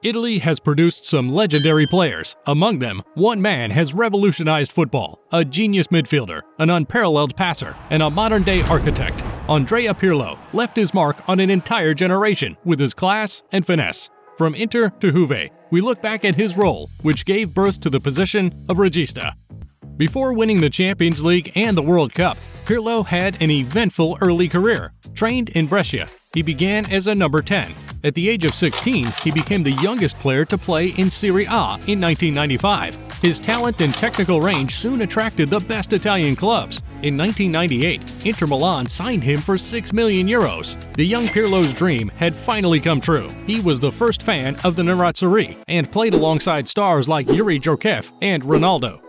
Italy has produced some legendary players. Among them, one man has revolutionized football, a genius midfielder, an unparalleled passer, and a modern-day architect. Andrea Pirlo left his mark on an entire generation with his class and finesse. From Inter to Juve, we look back at his role, which gave birth to the position of regista. Before winning the Champions League and the World Cup, Pirlo had an eventful early career. Trained in Brescia, he began as a number 10. At the age of 16, he became the youngest player to play in Serie A in 1995. His talent and technical range soon attracted the best Italian clubs. In 1998, Inter Milan signed him for €6 million. The young Pirlo's dream had finally come true. He was the first fan of the Nerazzurri and played alongside stars like Yuri Djorkaeff and Ronaldo.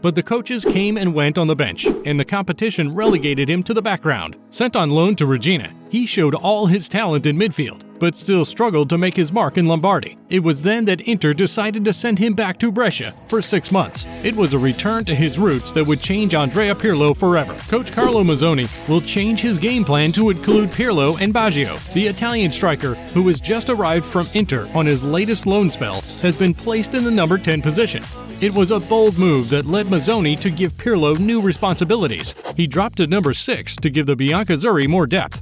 But the coaches came and went on the bench, and the competition relegated him to the background. Sent on loan to Regina, he showed all his talent in midfield, but still struggled to make his mark in Lombardy. It was then that Inter decided to send him back to Brescia for 6 months. It was a return to his roots that would change Andrea Pirlo forever. Coach Carlo Mazzoni will change his game plan to include Pirlo and Baggio. The Italian striker, who has just arrived from Inter on his latest loan spell, has been placed in the number 10 position. It was a bold move that led Mazzoni to give Pirlo new responsibilities. He dropped to number 6 to give the Biancazzurri more depth.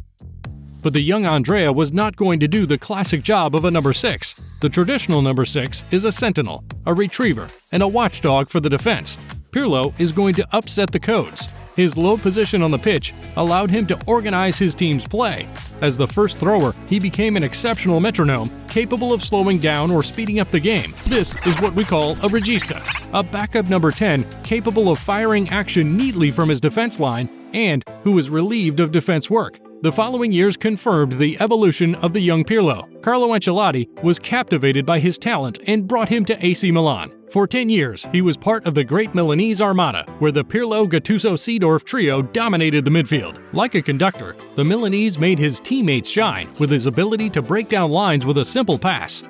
But the young Andrea was not going to do the classic job of a number 6. The traditional number 6 is a sentinel, a retriever, and a watchdog for the defense. Pirlo is going to upset the codes. His low position on the pitch allowed him to organize his team's play. As the first thrower, he became an exceptional metronome, capable of slowing down or speeding up the game. This is what we call a regista, a backup number 10 capable of firing action neatly from his defense line and who is relieved of defense work. The following years confirmed the evolution of the young Pirlo. Carlo Ancelotti was captivated by his talent and brought him to AC Milan. For 10 years, he was part of the great Milanese Armada, where the Pirlo-Gattuso-Seedorf trio dominated the midfield. Like a conductor, the Milanese made his teammates shine with his ability to break down lines with a simple pass.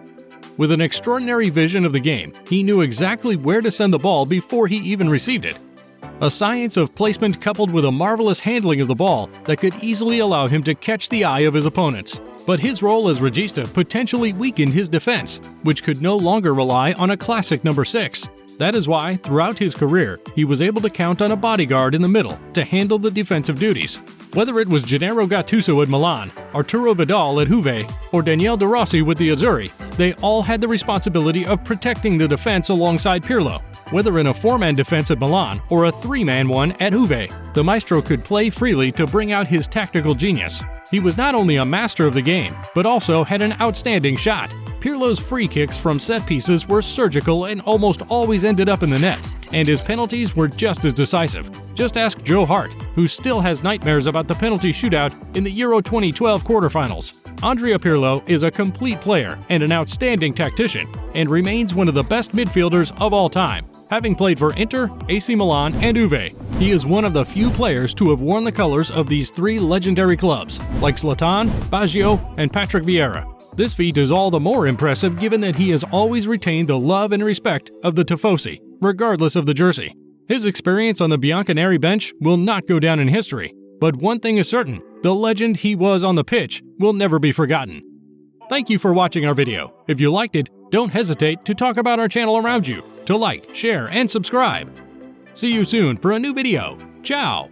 With an extraordinary vision of the game, he knew exactly where to send the ball before he even received it. A science of placement coupled with a marvelous handling of the ball that could easily allow him to catch the eye of his opponents. But his role as regista potentially weakened his defense, which could no longer rely on a classic number 6. That is why, throughout his career, he was able to count on a bodyguard in the middle to handle the defensive duties. Whether it was Gennaro Gattuso at Milan, Arturo Vidal at Juve, or Daniele De Rossi with the Azzurri, they all had the responsibility of protecting the defense alongside Pirlo. Whether in a 4-man defense at Milan or a 3-man one at Juve, the maestro could play freely to bring out his tactical genius. He was not only a master of the game, but also had an outstanding shot. Pirlo's free kicks from set pieces were surgical and almost always ended up in the net, and his penalties were just as decisive. Just ask Joe Hart, who still has nightmares about the penalty shootout in the Euro 2012 quarterfinals. Andrea Pirlo is a complete player and an outstanding tactician, and remains one of the best midfielders of all time. Having played for Inter, AC Milan, and Juve, he is one of the few players to have worn the colors of these 3 legendary clubs, like Zlatan, Baggio, and Patrick Vieira. This feat is all the more impressive given that he has always retained the love and respect of the Tifosi, regardless of the jersey. His experience on the Bianconeri bench will not go down in history, but one thing is certain, the legend he was on the pitch will never be forgotten. Thank you for watching our video. If you liked it, don't hesitate to talk about our channel around you, to like, share, and subscribe. See you soon for a new video. Ciao!